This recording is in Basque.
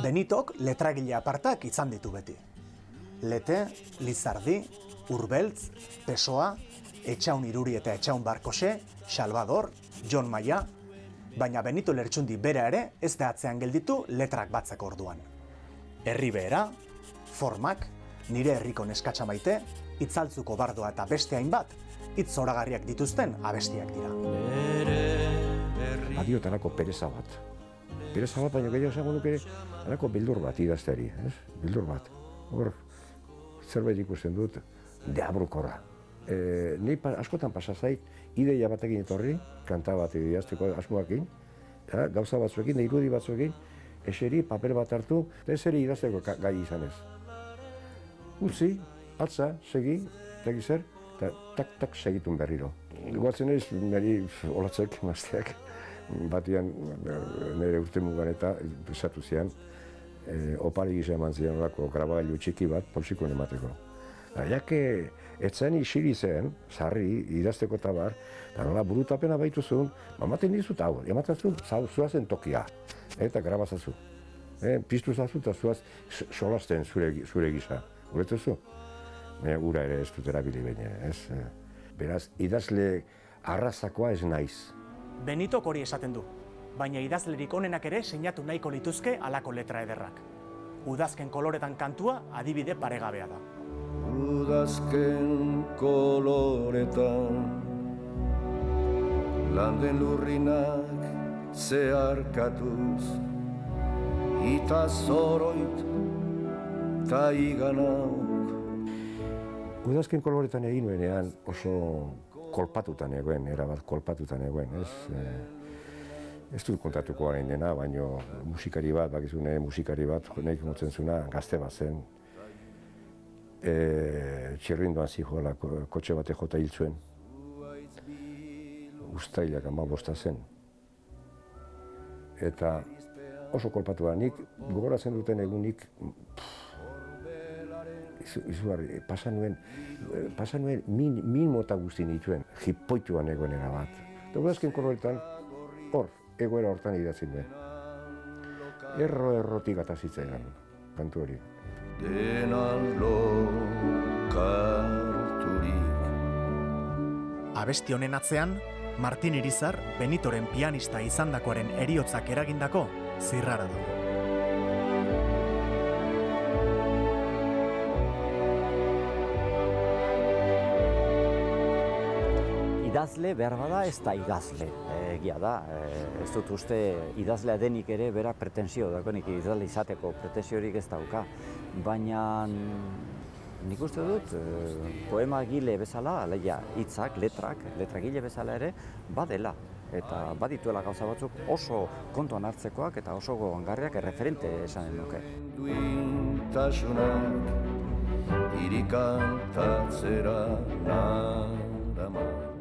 Benitok letragile apartak izan ditu beti. Lete, Lizardi, Urbeltz, Pesoa, Etxaun Iruri eta Etxaun Barkose, Salvador, Jon Maia, baina Benito Lertxundi bera ere ez da atzean gelditu letrak batzeko orduan. Herri behera, formak, nire herriko neskatxa maite, itzaltzuko bardoa eta beste hainbat, hitz zoragarriak dituzten abestiak dira. Adiotarako pereza bat. Pereza bat, baina gehiago esango nuke alako bildur bat idazteari, ez? Bildur bat. Hor, zerbait ikusten dut, deabrukorra. Ni askotan pasa zait, ideia batekin etorri, kanta bat idazteko asmoakin, gauza batzuekin, irudi batzuekin, eseri, paper bat hartu, eta eseri idazteko gai izanez. Utzi, altza, segi, eta zer, eta tak segitun berriro. Guatzen ez, niri olatzek, mazteak, batian nire urte mugan eta pesatu zian, opari gisa eman zian olako grabagailu txiki bat poltsikoen emateko. Jake, etzen isiri zen, sarri, idazteko eta bar, eta nola burutapena baitu zuen, ematen dizut hau, ematen zuen, zuazen tokia, eta grabazazu. Piztu zazu eta zuaz solasten zure gisa, uretuzu? Ura ere ez dut erabili baina, ez? Beraz, idazle arrazakoa ez naiz. Benitok hori esaten du, baina idazlerik onenak ere sinatu nahiko lituzke halako letra ederrak. Udazken koloretan kantua adibide paregabea da. Udazken koloretan landen lurrinak zeharkatuz ita zoroit ta iganauk. Udazken koloretan egin nuenean oso kolpatutan egoen, erabat kolpatutan egoen, ez? Ez dut kontatuko garen dena, baina musikari bat, bakizune musikari bat, nahi motzen zuna, gazte bat zen. Txirrindoan zihoala, kotxe bate jota hil zuen. Uztailak 15 zen. Eta oso kolpatua, nik gogoratzen duten egunik, izugarri, pasan nuen min mota guzti nituen, jipoituan egoen erabat. Eta udazken koloretan, hor, egoera hortan idatzen duen. Errotik atazitzen kantu hori. Denan lokarturik. Abesti honen atzean, Martin Irizar, Benitoren pianista izandakoaren heriotzak eragindako zirrara du. Idazle behar bada ez da idazle, egia da. Ez dut uste idazlea denik ere bera pretensio dakonik idazle izateko pretensiorik ez dauka. Baina nik uste dut poema gile bezala, alegia hitzak, letragile bezala ere badela. Eta badituela gauza batzuk oso kontuan hartzekoak eta oso gogangarriak erreferente esanen nuke. Duintasunak hiri kantatzera naraman.